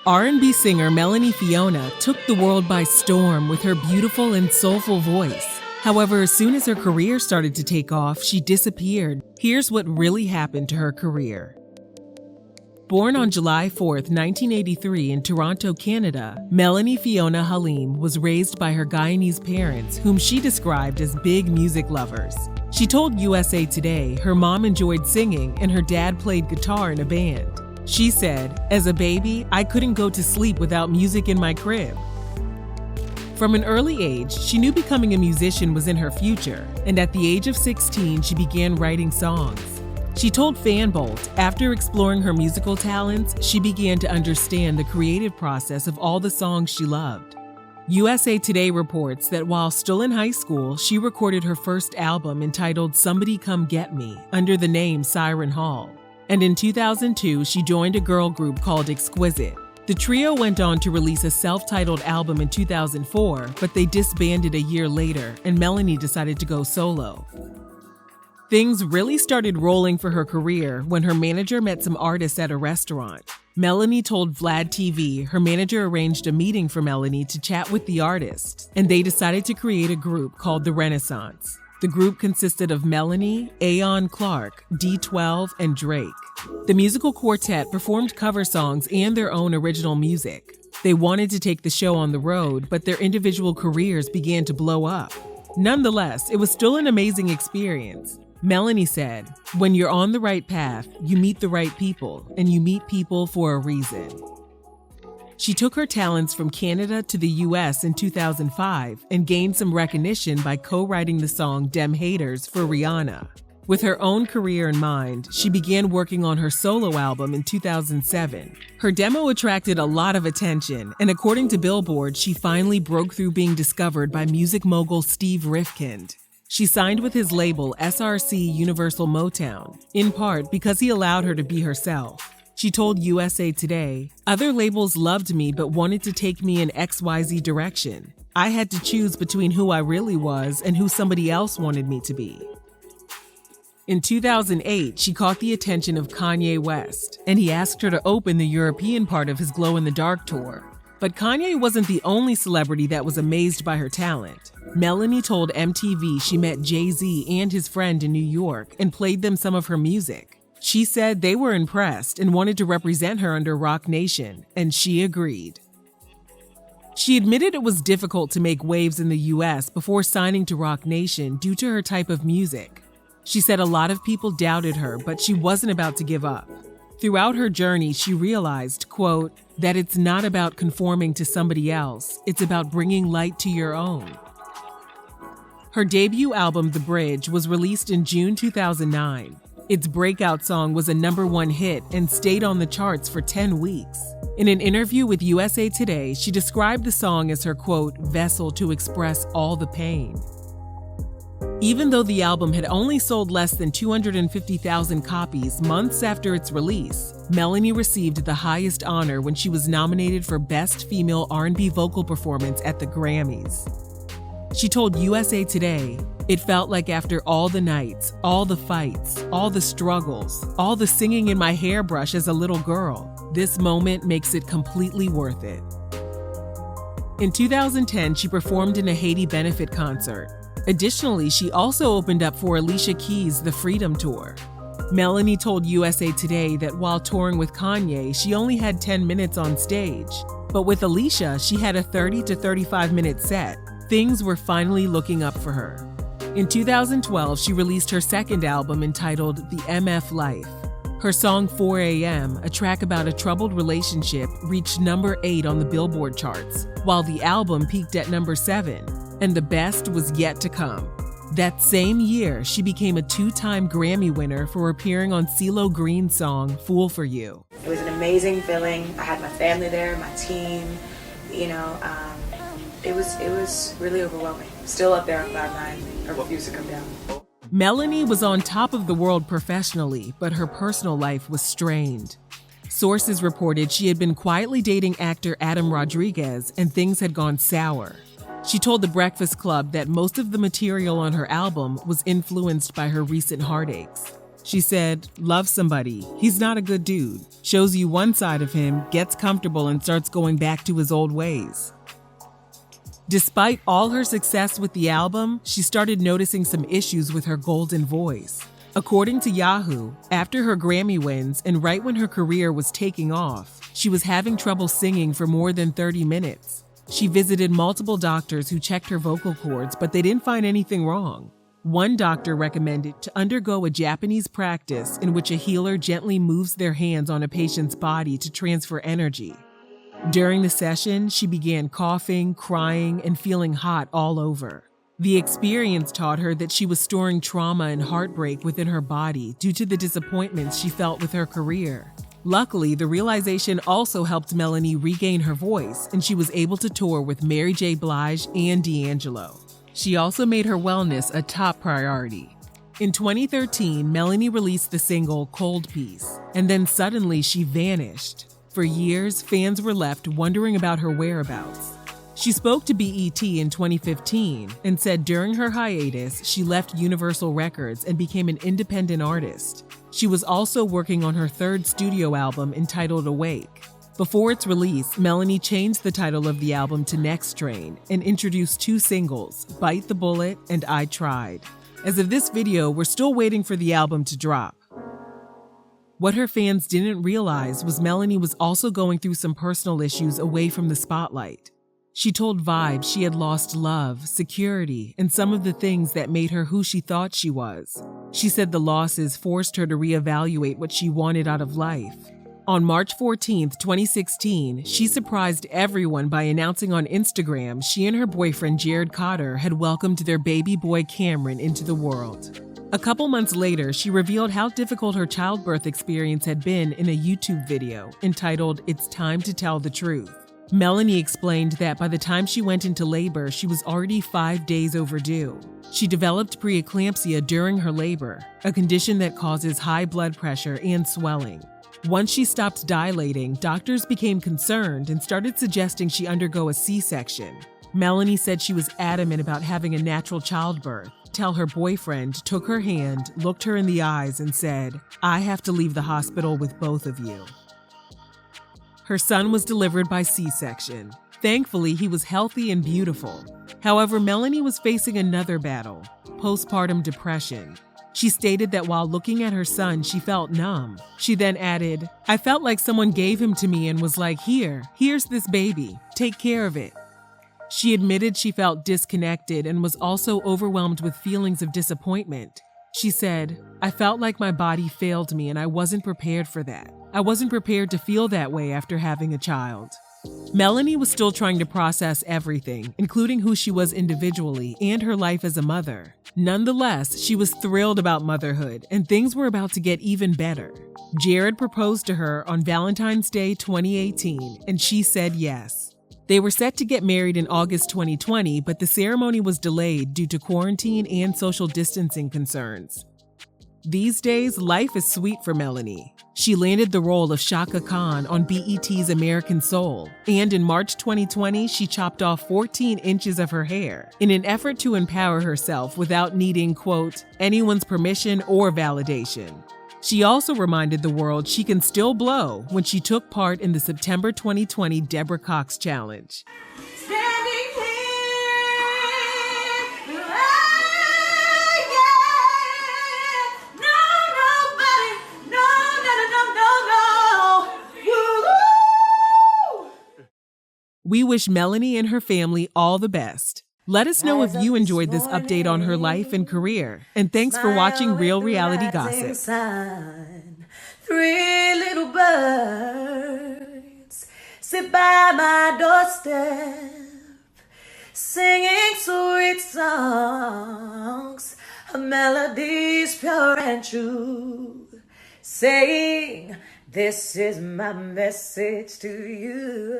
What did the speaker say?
R&B singer Melanie Fiona took the world by storm with her beautiful and soulful voice. However, as soon as her career started to take off, she disappeared. Here's what really happened to her career. Born on July 4, 1983 in Toronto, Canada, Melanie Fiona Halim was raised by her Guyanese parents, whom she described as big music lovers. She told USA Today her mom enjoyed singing and her dad played guitar in a band. She said, "As a baby, I couldn't go to sleep without music in my crib." From an early age, she knew becoming a musician was in her future, and at the age of 16, she began writing songs. She told Fanbolt, after exploring her musical talents, she began to understand the creative process of all the songs she loved. USA Today reports that while still in high school, she recorded her first album entitled Somebody Come Get Me under the name Siren Hall. And in 2002, she joined a girl group called Exquisite. The trio went on to release a self-titled album in 2004, but they disbanded a year later, and Melanie decided to go solo. Things really started rolling for her career when her manager met some artists at a restaurant. Melanie told Vlad TV her manager arranged a meeting for Melanie to chat with the artists, and they decided to create a group called The Renaissance. The group consisted of Melanie, Aeon Clark, D12, and Drake. The musical quartet performed cover songs and their own original music. They wanted to take the show on the road, but their individual careers began to blow up. Nonetheless, it was still an amazing experience. Melanie said, "When you're on the right path, you meet the right people, and you meet people for a reason." She took her talents from Canada to the US in 2005 and gained some recognition by co-writing the song Dem Haters for Rihanna. With her own career in mind, she began working on her solo album in 2007. Her demo attracted a lot of attention, and according to Billboard, she finally broke through being discovered by music mogul Steve Rifkind. She signed with his label SRC Universal Motown, in part because he allowed her to be herself. She told USA Today, "Other labels loved me but wanted to take me in XYZ direction. I had to choose between who I really was and who somebody else wanted me to be." In 2008, she caught the attention of Kanye West, and he asked her to open the European part of his Glow in the Dark tour. But Kanye wasn't the only celebrity that was amazed by her talent. Melanie told MTV she met Jay-Z and his friend in New York and played them some of her music. She said they were impressed and wanted to represent her under Roc Nation, and she agreed. She admitted it was difficult to make waves in the US before signing to Roc Nation due to her type of music. She said a lot of people doubted her, but she wasn't about to give up. Throughout her journey, she realized, quote, that it's not about conforming to somebody else, it's about bringing light to your own. Her debut album, The Bridge, was released in June 2009. Its breakout song was a #1 hit and stayed on the charts for 10 weeks. In an interview with USA Today, she described the song as her, quote, vessel to express all the pain. Even though the album had only sold less than 250,000 copies months after its release, Melanie received the highest honor when she was nominated for Best Female R&B Vocal Performance at the Grammys. She told USA Today, "It felt like after all the nights, all the fights, all the struggles, all the singing in my hairbrush as a little girl, this moment makes it completely worth it." In 2010, she performed in a Haiti benefit concert. Additionally, she also opened up for Alicia Keys' The Freedom Tour. Melanie told USA Today that while touring with Kanye, she only had 10 minutes on stage. But with Alicia, she had a 30 to 35-minute set. Things were finally looking up for her. In 2012, she released her second album entitled The MF Life. Her song 4 AM, a track about a troubled relationship, reached #8 on the Billboard charts, while the album peaked at #7, and the best was yet to come. That same year, she became a 2-time Grammy winner for appearing on CeeLo Green's song Fool for You. It was an amazing feeling. I had my family there, my team, it was really overwhelming. Still up there on cloud 9. I refuse to come down. Melanie was on top of the world professionally, but her personal life was strained. Sources reported she had been quietly dating actor Adam Rodriguez, and things had gone sour. She told The Breakfast Club that most of the material on her album was influenced by her recent heartaches. She said, "Love somebody. He's not a good dude. Shows you one side of him, gets comfortable, and starts going back to his old ways." Despite all her success with the album, she started noticing some issues with her golden voice. According to Yahoo, after her Grammy wins and right when her career was taking off, she was having trouble singing for more than 30 minutes. She visited multiple doctors who checked her vocal cords, but they didn't find anything wrong. One doctor recommended to undergo a Japanese practice in which a healer gently moves their hands on a patient's body to transfer energy. During the session, she began coughing, crying, and feeling hot all over. The experience taught her that she was storing trauma and heartbreak within her body due to the disappointments she felt with her career. Luckily, the realization also helped Melanie regain her voice, and she was able to tour with Mary J. Blige and D'Angelo. She also made her wellness a top priority. In 2013, Melanie released the single Cold Piece, and then suddenly she vanished. For years, fans were left wondering about her whereabouts. She spoke to BET in 2015 and said during her hiatus, she left Universal Records and became an independent artist. She was also working on her third studio album entitled Awake. Before its release, Melanie changed the title of the album to Next Train and introduced 2 singles, Bite the Bullet and I Tried. As of this video, we're still waiting for the album to drop. What her fans didn't realize was Melanie was also going through some personal issues away from the spotlight. She told Vibe she had lost love, security, and some of the things that made her who she thought she was. She said the losses forced her to reevaluate what she wanted out of life. On March 14, 2016, she surprised everyone by announcing on Instagram she and her boyfriend Jared Cotter had welcomed their baby boy Cameron into the world. A couple months later, she revealed how difficult her childbirth experience had been in a YouTube video entitled "It's Time to Tell the Truth." Melanie explained that by the time she went into labor, she was already 5 days overdue. She developed preeclampsia during her labor, a condition that causes high blood pressure and swelling. Once she stopped dilating, doctors became concerned and started suggesting she undergo a C-section. Melanie said she was adamant about having a natural childbirth, till her boyfriend took her hand, looked her in the eyes, and said, "I have to leave the hospital with both of you." Her son was delivered by C-section. Thankfully, he was healthy and beautiful. However, Melanie was facing another battle, postpartum depression. She stated that while looking at her son, she felt numb. She then added, "I felt like someone gave him to me and was like, here's this baby, take care of it." She admitted she felt disconnected and was also overwhelmed with feelings of disappointment. She said, "I felt like my body failed me and I wasn't prepared for that. I wasn't prepared to feel that way after having a child." Melanie was still trying to process everything, including who she was individually and her life as a mother. Nonetheless, she was thrilled about motherhood and things were about to get even better. Jared proposed to her on Valentine's Day 2018 and she said yes. They were set to get married in August 2020, but the ceremony was delayed due to quarantine and social distancing concerns. These days, life is sweet for Melanie. She landed the role of Shaka Khan on BET's American Soul, and in March 2020, she chopped off 14 inches of her hair in an effort to empower herself without needing, quote, anyone's permission or validation. She also reminded the world she can still blow when she took part in the September 2020 Deborah Cox Challenge. We wish Melanie and her family all the best. Let us know if you enjoyed this update on her life and career. And thanks for watching Real Reality Gossip. Three little birds sit by my doorstep, singing sweet songs, melodies pure and true, saying, this is my message to you.